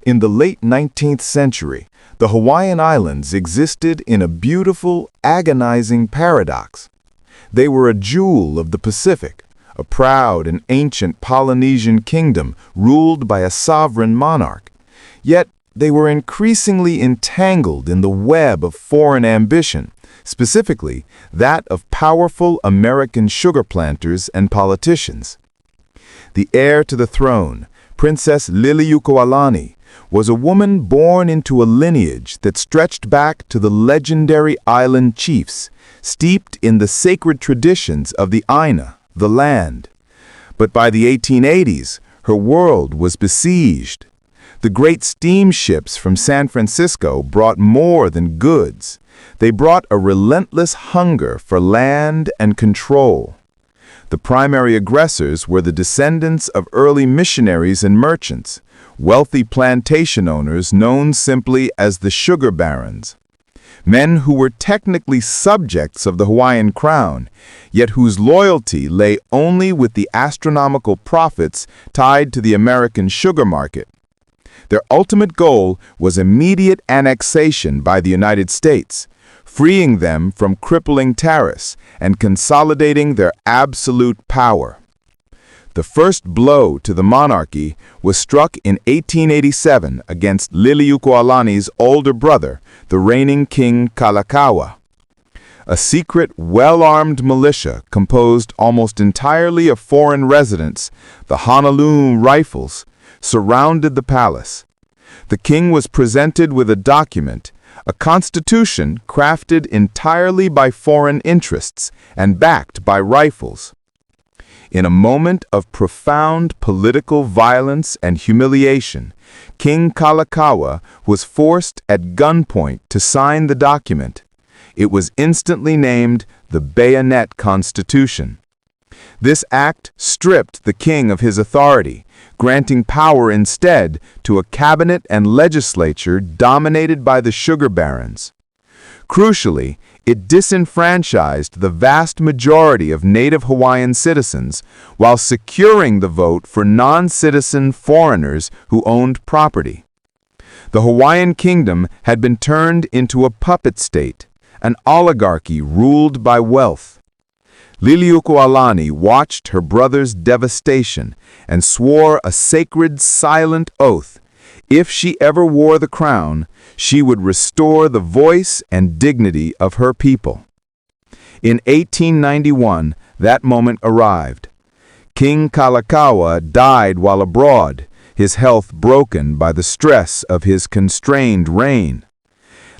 In the late 19th century, the Hawaiian Islands existed in a beautiful, agonizing paradox. They were a jewel of the Pacific, a proud and ancient Polynesian kingdom ruled by a sovereign monarch. Yet, they were increasingly entangled in the web of foreign ambition, specifically that of powerful American sugar planters and politicians. The heir to the throne, Princess Liliuokalani, was a woman born into a lineage that stretched back to the legendary island chiefs, steeped in the sacred traditions of the Aina, the land. But by the 1880s, her world was besieged. The great steamships from San Francisco brought more than goods. They brought a relentless hunger for land and control. The primary aggressors were the descendants of early missionaries and merchants, wealthy plantation owners known simply as the sugar barons. Men who were technically subjects of the Hawaiian crown, yet whose loyalty lay only with the astronomical profits tied to the American sugar market. Their ultimate goal was immediate annexation by the United States, freeing them from crippling tariffs and consolidating their absolute power. The first blow to the monarchy was struck in 1887 against Liliuokalani's older brother, the reigning King Kalakaua. A secret, well-armed militia composed almost entirely of foreign residents, the Honolulu Rifles, surrounded the palace. The king was presented with a document, a constitution crafted entirely by foreign interests and backed by rifles. In a moment of profound political violence and humiliation, King Kalakaua was forced at gunpoint to sign the document. It was instantly named the Bayonet Constitution. This act stripped the king of his authority, granting power instead to a cabinet and legislature dominated by the sugar barons. Crucially, it disenfranchised the vast majority of native Hawaiian citizens while securing the vote for non-citizen foreigners who owned property. The Hawaiian Kingdom had been turned into a puppet state, an oligarchy ruled by wealth. Liliuokalani watched her brother's devastation and swore a sacred, silent oath. If she ever wore the crown, she would restore the voice and dignity of her people. In 1891, that moment arrived. King Kalakaua died while abroad, his health broken by the stress of his constrained reign.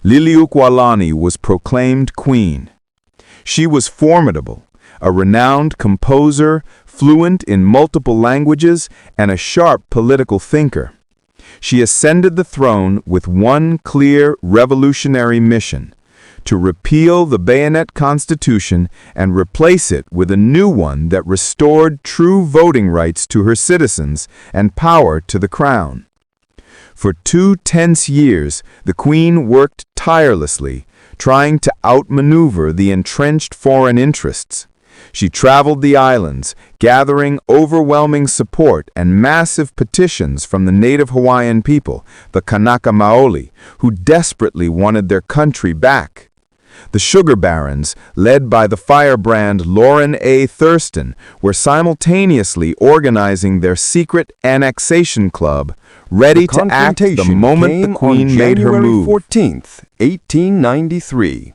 Liliuokalani was proclaimed queen. She was formidable, a renowned composer, fluent in multiple languages, and a sharp political thinker. She ascended the throne with one clear revolutionary mission: to repeal the Bayonet Constitution and replace it with a new one that restored true voting rights to her citizens and power to the crown. For 2 tense years, the Queen worked tirelessly, trying to outmaneuver the entrenched foreign interests. She traveled the islands, gathering overwhelming support and massive petitions from the native Hawaiian people, the Kanaka Maoli, who desperately wanted their country back. The sugar barons, led by the firebrand Lauren A. Thurston, were simultaneously organizing their secret annexation club, ready to act the moment the Queen made her move. January 14th, 1893.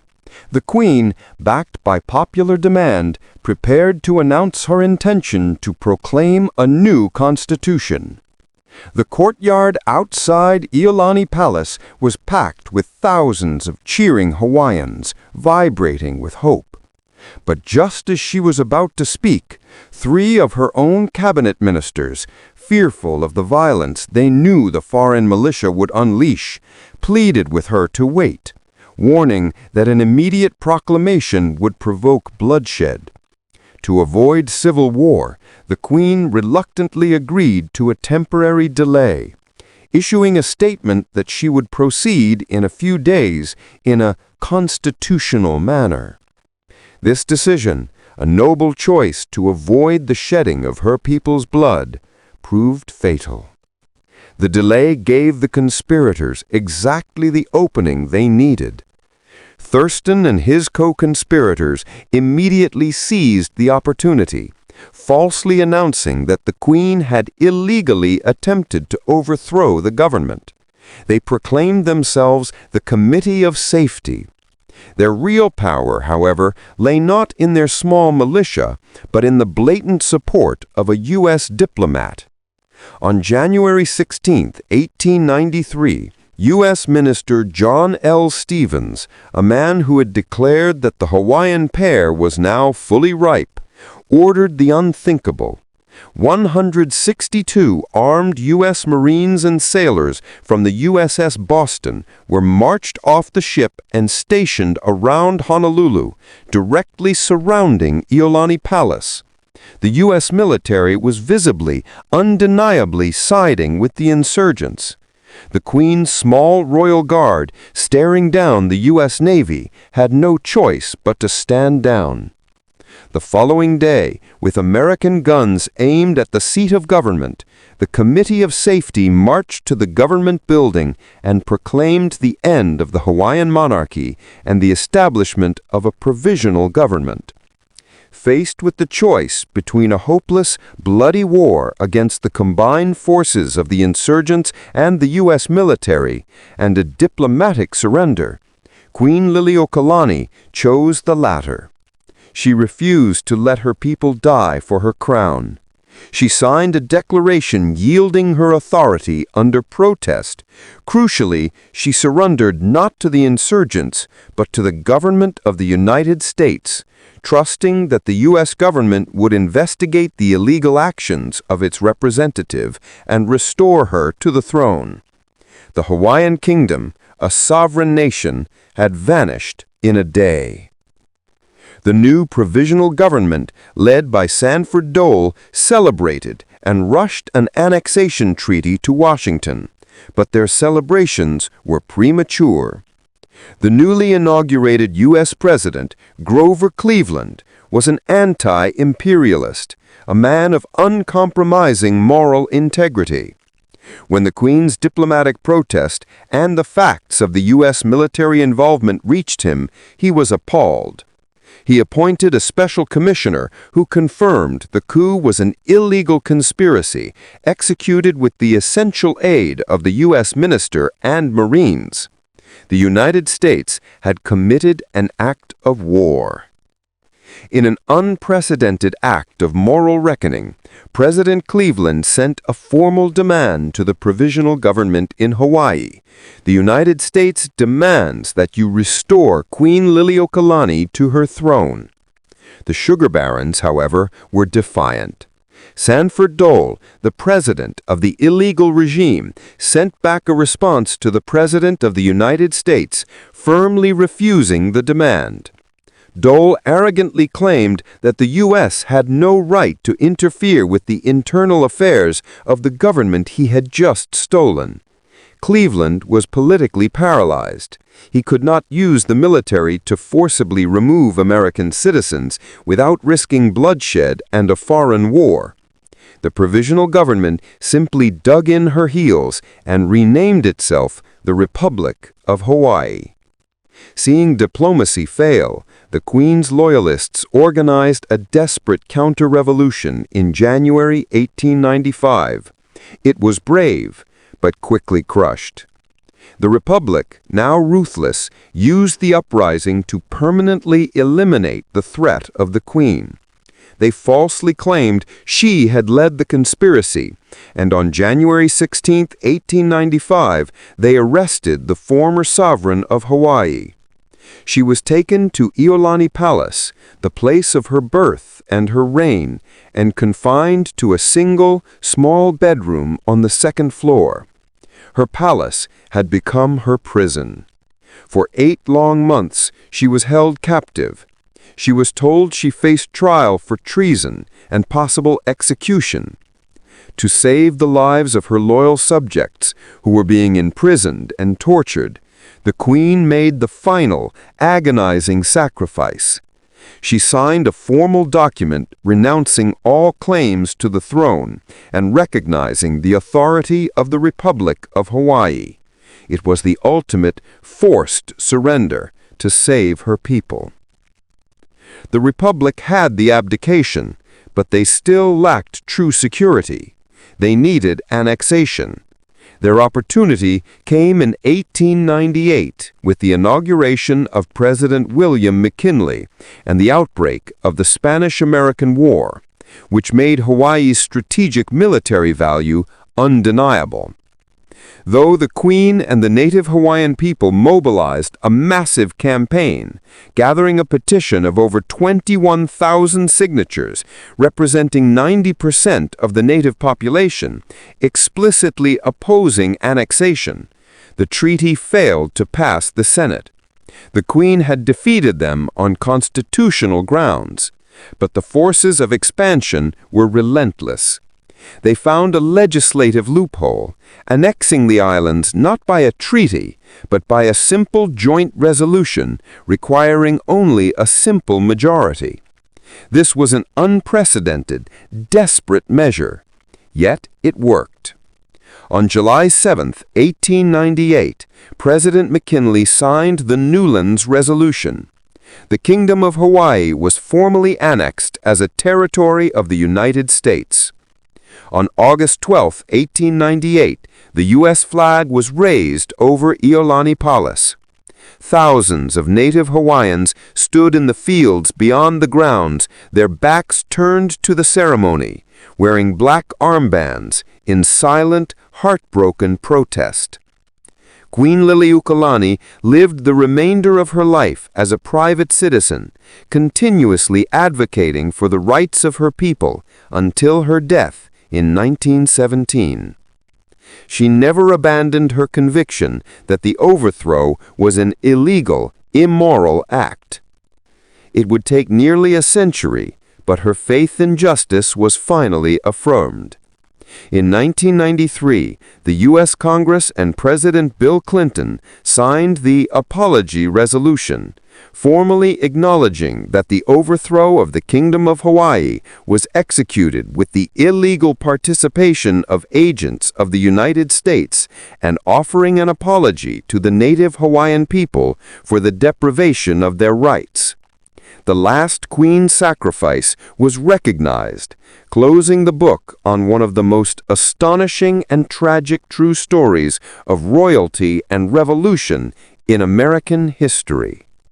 The Queen, backed by popular demand, prepared to announce her intention to proclaim a new constitution. The courtyard outside Iolani Palace was packed with thousands of cheering Hawaiians, vibrating with hope. But just as she was about to speak, 3 of her own cabinet ministers, fearful of the violence they knew the foreign militia would unleash, pleaded with her to wait, warning that an immediate proclamation would provoke bloodshed. To avoid civil war, the Queen reluctantly agreed to a temporary delay, issuing a statement that she would proceed in a few days in a constitutional manner. This decision, a noble choice to avoid the shedding of her people's blood, proved fatal. The delay gave the conspirators exactly the opening they needed. Thurston and his co-conspirators immediately seized the opportunity, falsely announcing that the Queen had illegally attempted to overthrow the government. They proclaimed themselves the Committee of Safety. Their real power, however, lay not in their small militia, but in the blatant support of a U.S. diplomat. On January 16, 1893, U.S. Minister John L. Stevens, a man who had declared that the Hawaiian pear was now fully ripe, ordered the unthinkable. 162 armed U.S. Marines and sailors from the USS Boston were marched off the ship and stationed around Honolulu, directly surrounding Iolani Palace. The U.S. military was visibly, undeniably siding with the insurgents. The Queen's small royal guard, staring down the U.S. Navy, had no choice but to stand down. The following day, with American guns aimed at the seat of government, the Committee of Safety marched to the government building and proclaimed the end of the Hawaiian monarchy and the establishment of a provisional government. Faced with the choice between a hopeless, bloody war against the combined forces of the insurgents and the U.S. military and a diplomatic surrender, Queen Liliuokalani chose the latter. She refused to let her people die for her crown. She signed a declaration yielding her authority under protest. Crucially, she surrendered not to the insurgents, but to the government of the United States, trusting that the U.S. government would investigate the illegal actions of its representative and restore her to the throne. The Hawaiian Kingdom, a sovereign nation, had vanished in a day. The new provisional government, led by Sanford Dole, celebrated and rushed an annexation treaty to Washington, but their celebrations were premature. The newly inaugurated U.S. President, Grover Cleveland, was an anti-imperialist, a man of uncompromising moral integrity. When the Queen's diplomatic protest and the facts of the U.S. military involvement reached him, he was appalled. He appointed a special commissioner who confirmed the coup was an illegal conspiracy executed with the essential aid of the U.S. minister and Marines. The United States had committed an act of war. In an unprecedented act of moral reckoning, President Cleveland sent a formal demand to the provisional government in Hawaii. The United States demands that you restore Queen Liliuokalani to her throne. The sugar barons, however, were defiant. Sanford Dole, the president of the illegal regime, sent back a response to the President of the United States, firmly refusing the demand. Dole arrogantly claimed that the U.S. had no right to interfere with the internal affairs of the government he had just stolen. Cleveland was politically paralyzed. He could not use the military to forcibly remove American citizens without risking bloodshed and a foreign war. The provisional government simply dug in her heels and renamed itself the Republic of Hawaii. Seeing diplomacy fail, the Queen's loyalists organized a desperate counter-revolution in January 1895. It was brave, but quickly crushed. The Republic, now ruthless, used the uprising to permanently eliminate the threat of the Queen. They falsely claimed she had led the conspiracy, and on January 16, 1895, they arrested the former sovereign of Hawaii. She was taken to Iolani Palace, the place of her birth and her reign, and confined to a single, small bedroom on the second floor. Her palace had become her prison. For 8 long months, she was held captive. She was told she faced trial for treason and possible execution. To save the lives of her loyal subjects, who were being imprisoned and tortured, the Queen made the final, agonizing sacrifice. She signed a formal document renouncing all claims to the throne and recognizing the authority of the Republic of Hawaii. It was the ultimate forced surrender to save her people. The Republic had the abdication, but they still lacked true security. They needed annexation. Their opportunity came in 1898 with the inauguration of President William McKinley and the outbreak of the Spanish-American War, which made Hawaii's strategic military value undeniable. Though the Queen and the native Hawaiian people mobilized a massive campaign, gathering a petition of over 21,000 signatures, representing 90% of the native population, explicitly opposing annexation, the treaty failed to pass the Senate. The Queen had defeated them on constitutional grounds, but the forces of expansion were relentless. They found a legislative loophole, annexing the islands not by a treaty, but by a simple joint resolution requiring only a simple majority. This was an unprecedented, desperate measure, yet it worked. On July 7, 1898, President McKinley signed the Newlands Resolution. The Kingdom of Hawaii was formally annexed as a territory of the United States. On August 12, 1898, the U.S. flag was raised over Iolani Palace. Thousands of native Hawaiians stood in the fields beyond the grounds, their backs turned to the ceremony, wearing black armbands in silent, heartbroken protest. Queen Liliuokalani lived the remainder of her life as a private citizen, continuously advocating for the rights of her people until her death in 1917. She never abandoned her conviction that the overthrow was an illegal, immoral act. It would take nearly a century, but her faith in justice was finally affirmed. In 1993, the U.S. Congress and President Bill Clinton signed the Apology Resolution, formally acknowledging that the overthrow of the Kingdom of Hawaii was executed with the illegal participation of agents of the United States and offering an apology to the native Hawaiian people for the deprivation of their rights. The last Queen's sacrifice was recognized, closing the book on one of the most astonishing and tragic true stories of royalty and revolution in American history.